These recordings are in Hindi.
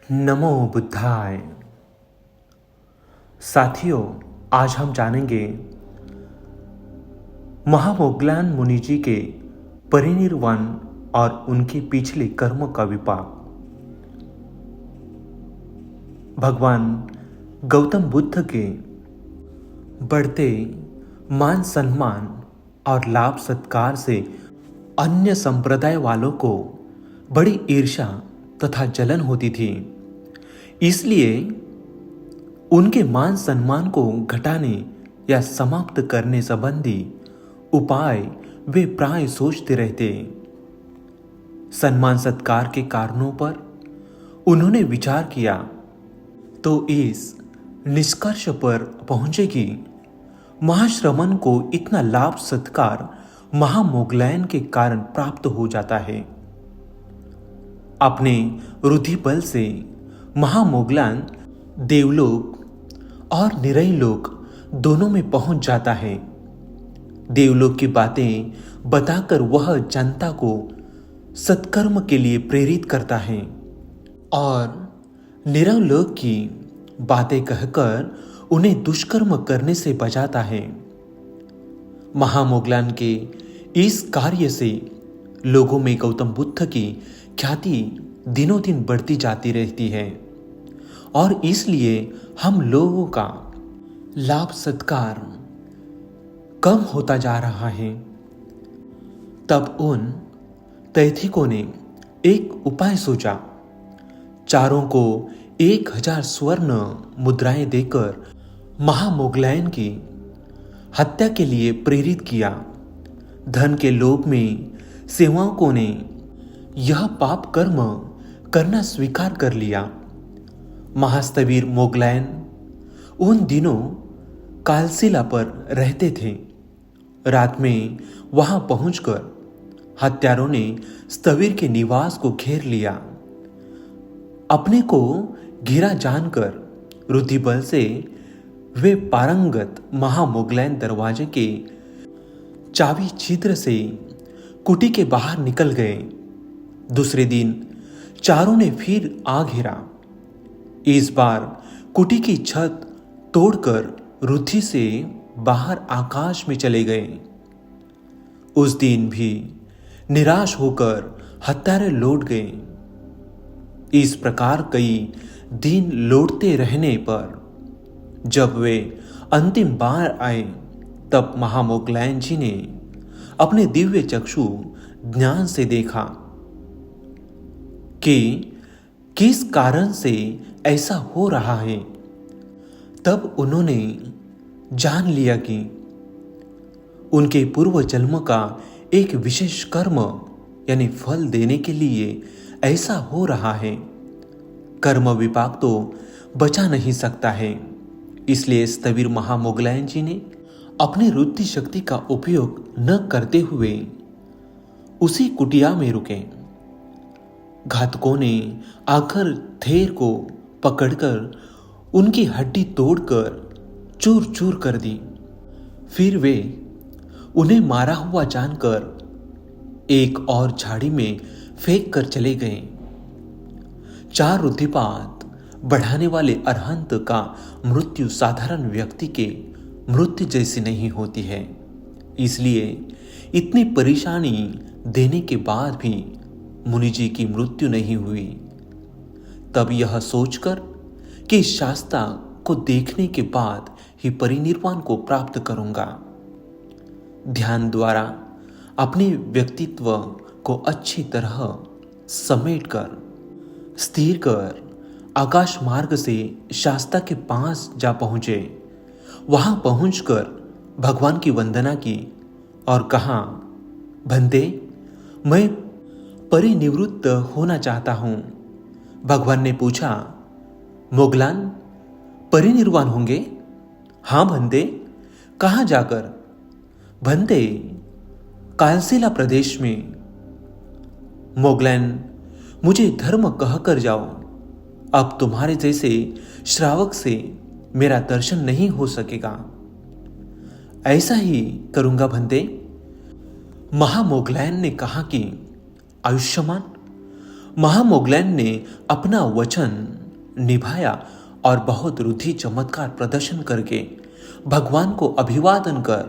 नमो बुद्धाय। साथियों, आज हम जानेंगे महामोगलान मुनि जी के परिनिर्वाण और उनके पिछले कर्मों का विपाक। भगवान गौतम बुद्ध के बढ़ते मान सम्मान और लाभ सत्कार से अन्य संप्रदाय वालों को बड़ी ईर्ष्या तथा जलन होती थी। इसलिए उनके मान सम्मान को घटाने या समाप्त करने संबंधी उपाय वे प्राय सोचते रहते। सम्मान सत्कार के कारणों पर उन्होंने विचार किया तो इस निष्कर्ष पर पहुंचे कि महाश्रमण को इतना लाभ सत्कार महामोगलायन के कारण प्राप्त हो जाता है। अपने रुधि बल से महामोगलान देवलोक और निरय लोक दोनों में पहुंच जाता है। देवलोक की बातें बताकर वह जनता को सत्कर्म के लिए प्रेरित करता है और निरय लोक की बातें कहकर उन्हें दुष्कर्म करने से बचाता है। महामोगलान के इस कार्य से लोगों में गौतम बुद्ध की ख्याति दिनों दिन बढ़ती जाती रहती है और इसलिए हम लोगों का लाभ सत्कार कम होता जा रहा है। तब उन तैथिकों ने एक उपाय सोचा। चारों को 1000 स्वर्ण मुद्राएं देकर महामोगलायन की हत्या के लिए प्रेरित किया। धन के लोभ में सेवकों ने यह पाप कर्म करना स्वीकार कर लिया। महास्तवीर मोगलायन उन दिनों कालशिला पर रहते थे। रात में वहां पहुंचकर हत्यारों ने स्थवीर के निवास को घेर लिया। अपने को घिरा जानकर रुधिबल से वे पारंगत महामोगलायन दरवाजे के चाबी छिद्र से कुटी के बाहर निकल गए। दूसरे दिन चारों ने फिर आ घेरा। इस बार कुटी की छत तोड़कर रुधि से बाहर आकाश में चले गए। उस दिन भी निराश होकर हत्यारे लौट गए। इस प्रकार कई दिन लौटते रहने पर जब वे अंतिम बार आए तब महामोगलायन जी ने अपने दिव्य चक्षु ज्ञान से देखा कि किस कारण से ऐसा हो रहा है। तब उन्होंने जान लिया कि उनके पूर्व जन्म का एक विशेष कर्म यानी फल देने के लिए ऐसा हो रहा है। कर्म विपाक तो बचा नहीं सकता है। इसलिए स्थवीर महामोगलायन जी ने अपनी रुद्धि शक्ति का उपयोग न करते हुए उसी कुटिया में रुके। घातकों ने आकर थेर को पकड़कर उनकी हड्डी तोड़कर चूर चूर कर दी। फिर वे उन्हें मारा हुआ जानकर एक और झाड़ी में फेंक कर चले गए। 4 रुधिपात बढ़ाने वाले अरहंत का मृत्यु साधारण व्यक्ति के मृत्यु जैसी नहीं होती है। इसलिए इतनी परेशानी देने के बाद भी मुनि जी की मृत्यु नहीं हुई। तब यह सोचकर कि शास्ता को देखने के बाद ही परिनिर्वाण को प्राप्त करूंगा, ध्यान द्वारा अपने व्यक्तित्व को अच्छी तरह समेटकर स्थिर कर आकाश मार्ग से शास्ता के पास जा पहुंचे। वहां पहुंचकर भगवान की वंदना की और कहा, बंदे, मैं परिनिवृत्त होना चाहता हूं। भगवान ने पूछा, मोगलान परिनिर्वाण होंगे? हां बंदे, कहां जाकर? बंदे, कालशिला प्रदेश में। मोगलान, मुझे धर्म कहकर जाओ। अब तुम्हारे जैसे श्रावक से मेरा दर्शन नहीं हो सकेगा। ऐसा ही करूंगा बंदे। महामोगलायन ने कहा कि आयुष्मान, महामोगलैन ने अपना वचन निभाया और बहुत रुद्धि चमत्कार प्रदर्शन करके भगवान को अभिवादन कर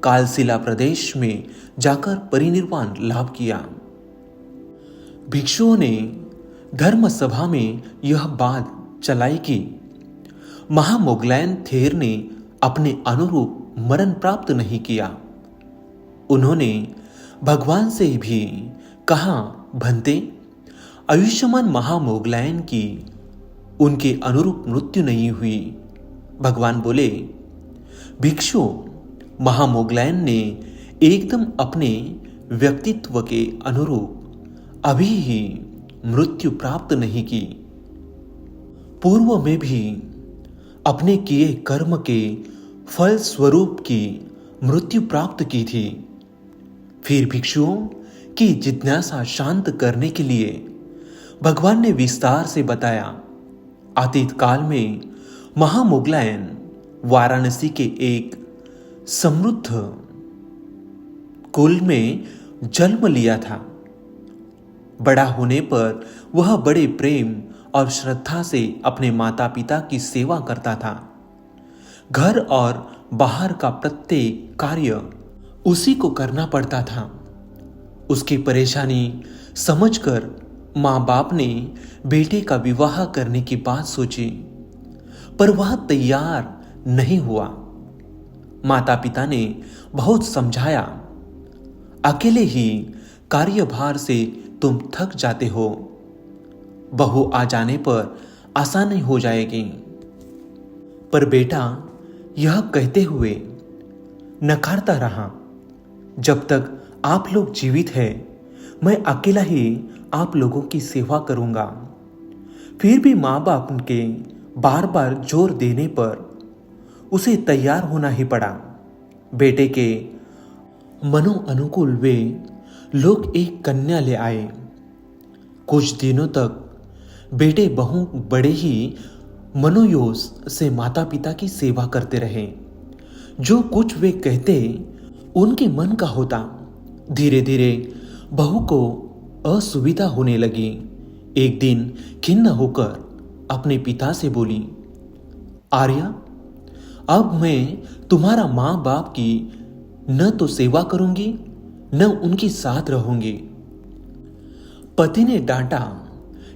कालशिला प्रदेश में जाकर परिनिर्वाण लाभ किया। भिक्षुओं ने धर्म सभा में यह बात चलाई कि महामोगलैन थेर ने अपने अनुरूप मरण प्राप्त नहीं किया। उन्होंने भगवान से भी कहा, भंते, आयुष्मान महामोगलैन की उनके अनुरूप मृत्यु नहीं हुई। भगवान बोले, भिक्षु, महामोगलैन ने एकदम अपने व्यक्तित्व के अनुरूप अभी ही मृत्यु प्राप्त नहीं की, पूर्व में भी अपने किए कर्म के फल स्वरूप की मृत्यु प्राप्त की थी। फिर भिक्षुओं की जिज्ञासा शांत करने के लिए भगवान ने विस्तार से बताया, अतीत काल में महामोगलैन वाराणसी के एक समृद्ध कुल में जन्म लिया था। बड़ा होने पर वह बड़े प्रेम और श्रद्धा से अपने माता पिता की सेवा करता था। घर और बाहर का प्रत्येक कार्य उसी को करना पड़ता था। उसकी परेशानी समझकर माँ बाप ने बेटे का विवाह करने की बात सोची, पर वह तैयार नहीं हुआ। माता पिता ने बहुत समझाया, अकेले ही कार्यभार से तुम थक जाते हो, बहू आ जाने पर आसानी हो जाएगी। पर बेटा यह कहते हुए नकारता रहा, जब तक आप लोग जीवित हैं मैं अकेला ही आप लोगों की सेवा करूंगा। फिर भी माँ बाप के बार बार जोर देने पर उसे तैयार होना ही पड़ा। बेटे के मनो अनुकूल वे लोग एक कन्या ले आए। कुछ दिनों तक बेटे बहू बड़े ही मनोयोग से माता पिता की सेवा करते रहे। जो कुछ वे कहते उनके मन का होता। धीरे धीरे बहू को असुविधा होने लगी। एक दिन खिन्न होकर अपने पिता से बोली, आर्या, अब मैं तुम्हारा माँ बाप की न तो सेवा करूंगी न उनके साथ रहूंगी। पति ने डांटा,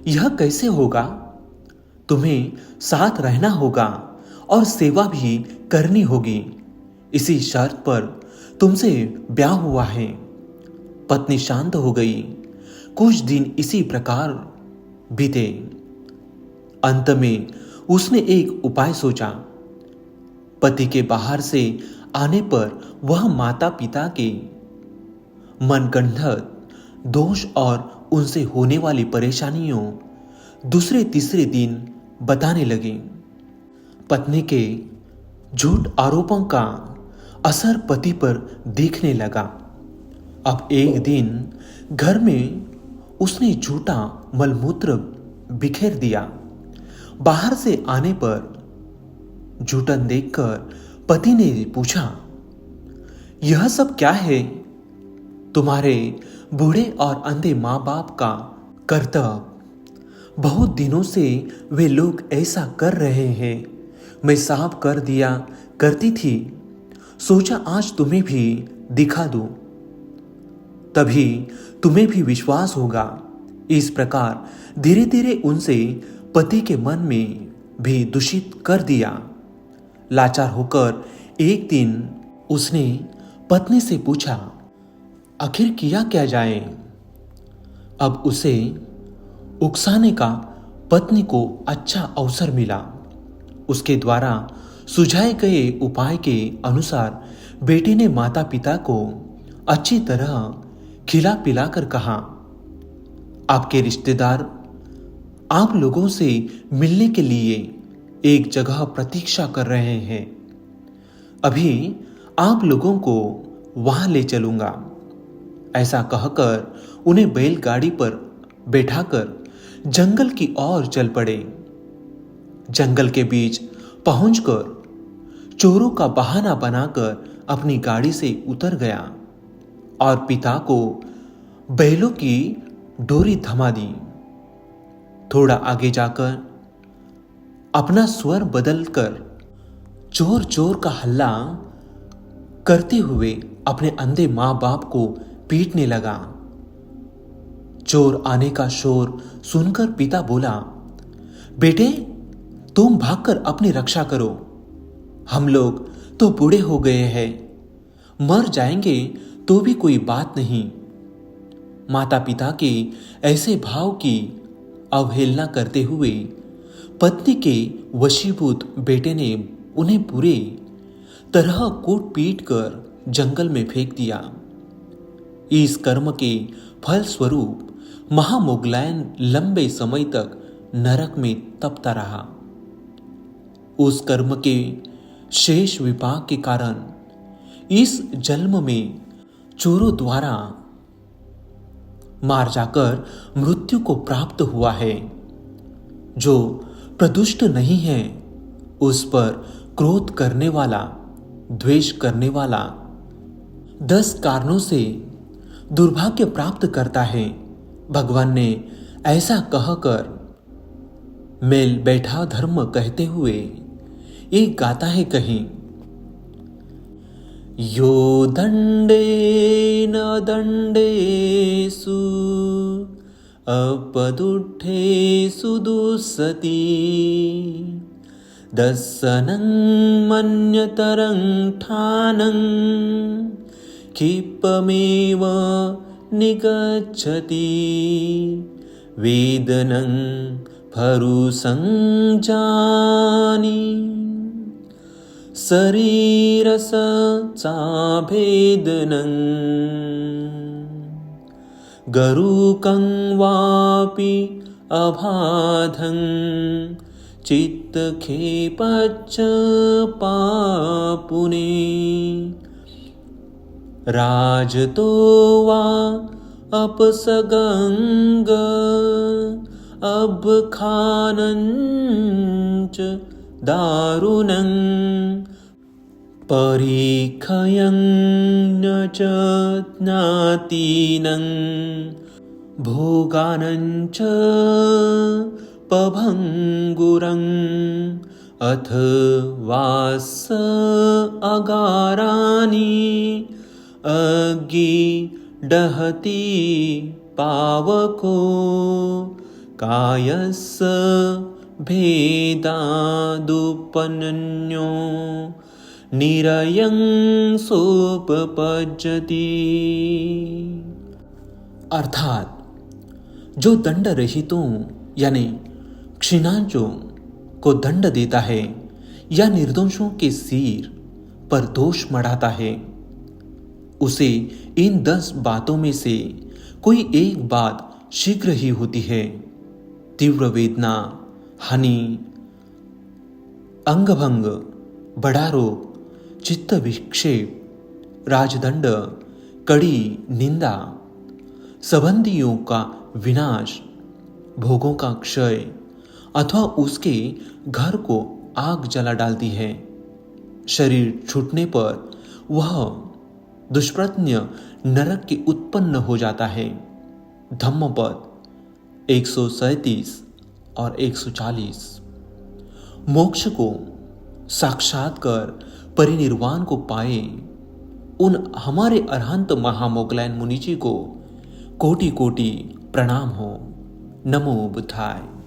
यह कैसे होगा? तुम्हें साथ रहना होगा और सेवा भी करनी होगी। इसी शर्त पर तुमसे ब्याह हुआ है। पत्नी शांत हो गई। कुछ दिन इसी प्रकार बीते। अंत में उसने एक उपाय सोचा। पति के बाहर से आने पर वह माता पिता के मनगढ़ंत दोष और उनसे होने वाली परेशानियों दूसरे तीसरे दिन बताने लगे। पत्नी के झूठ आरोपों का असर पति पर दिखने लगा। अब एक दिन घर में उसने झूठा मलमूत्र बिखेर दिया। बाहर से आने पर झूठन देखकर पति ने पूछा, यह सब क्या है? तुम्हारे बूढ़े और अंधे माँ बाप का कर्तव्य। बहुत दिनों से वे लोग ऐसा कर रहे हैं। मैं साफ कर दिया करती थी, सोचा आज तुम्हें भी दिखा दूं, तभी तुम्हें भी विश्वास होगा। इस प्रकार धीरे धीरे उनसे पति के मन में भी दूषित कर दिया। लाचार होकर एक दिन उसने पत्नी से पूछा, आखिर किया क्या जाए? अब उसे उकसाने का पत्नी को अच्छा अवसर मिला। उसके द्वारा सुझाए गए उपाय के अनुसार बेटे ने माता पिता को अच्छी तरह खिला पिलाकर कहा, आपके रिश्तेदार आप लोगों से मिलने के लिए एक जगह प्रतीक्षा कर रहे हैं। अभी आप लोगों को वहां ले चलूंगा। ऐसा कहकर उन्हें बैलगाड़ी पर बैठाकर जंगल की ओर चल पड़े। जंगल के बीच पहुंचकर चोरों का बहाना बनाकर अपनी गाड़ी से उतर गया और पिता को बैलों की डोरी थमा दी। थोड़ा आगे जाकर अपना स्वर बदलकर चोर चोर का हल्ला करते हुए अपने अंधे मां बाप को पीटने लगा। चोर आने का शोर सुनकर पिता बोला, बेटे तुम भागकर अपनी रक्षा करो, हम लोग तो बूढ़े हो गए हैं, मर जाएंगे तो भी कोई बात नहीं। माता पिता के ऐसे भाव की अवहेलना करते हुए पत्नी के वशीभूत बेटे ने उन्हें बुरे तरह कूट पीट कर जंगल में फेंक दिया। इस कर्म के फल स्वरूप महामोगलायन लंबे समय तक नरक में तपता रहा। उस कर्म के शेष विपाक के कारण इस जन्म में चोरों द्वारा मार जाकर मृत्यु को प्राप्त हुआ है। जो प्रदुष्ट नहीं है उस पर क्रोध करने वाला, द्वेष करने वाला 10 कारणों से दुर्भाग्य प्राप्त करता है। भगवान ने ऐसा कहकर मेल बैठा धर्म कहते हुए एक गाता है कहीं, यो दंडेन दंडेषु अपदुष्टेषु दुस्सति दस्सनं मन्यतरं ठानं क्षिप्पमेव निगच्छति वेदनं भरुसं जानी शरीरस चाभेदनं गरुकं वापि अबाधं चित्तक्षेपच्च पापुने राजतो वा अपसगंग अबखानञ्च दारुणं परीक्षयं न च ज्ञातिनं भोगानञ्च पभङ्गुरं अथ वास अगारानि अग्नि दहति पावको कायस्य भेदादुपनन्यो निरयं सोपपज्जति। अर्थात जो दंड रहितों यानी क्षीणांचों को दंड देता है या निर्दोषों के सिर पर दोष मढ़ाता है, उसे इन 10 बातों में से कोई एक बात शीघ्र ही होती है। तीव्र वेदना, हानि, अंगभंग, बड़ा रोग, चित्त विक्षेप, राजदंड, कड़ी निंदा, संबंधियों का विनाश, भोगों का क्षय अथवा उसके घर को आग जला डालती है। शरीर छूटने पर वह दुष्प्रज्ञ नरक के उत्पन्न हो जाता है। धम्मपद 137 और 140। मोक्ष को साक्षात कर परिनिर्वाण को पाए उन हमारे अरहंत महामोगलायन मुनि जी को कोटि कोटि प्रणाम हो। नमो बुद्धाय।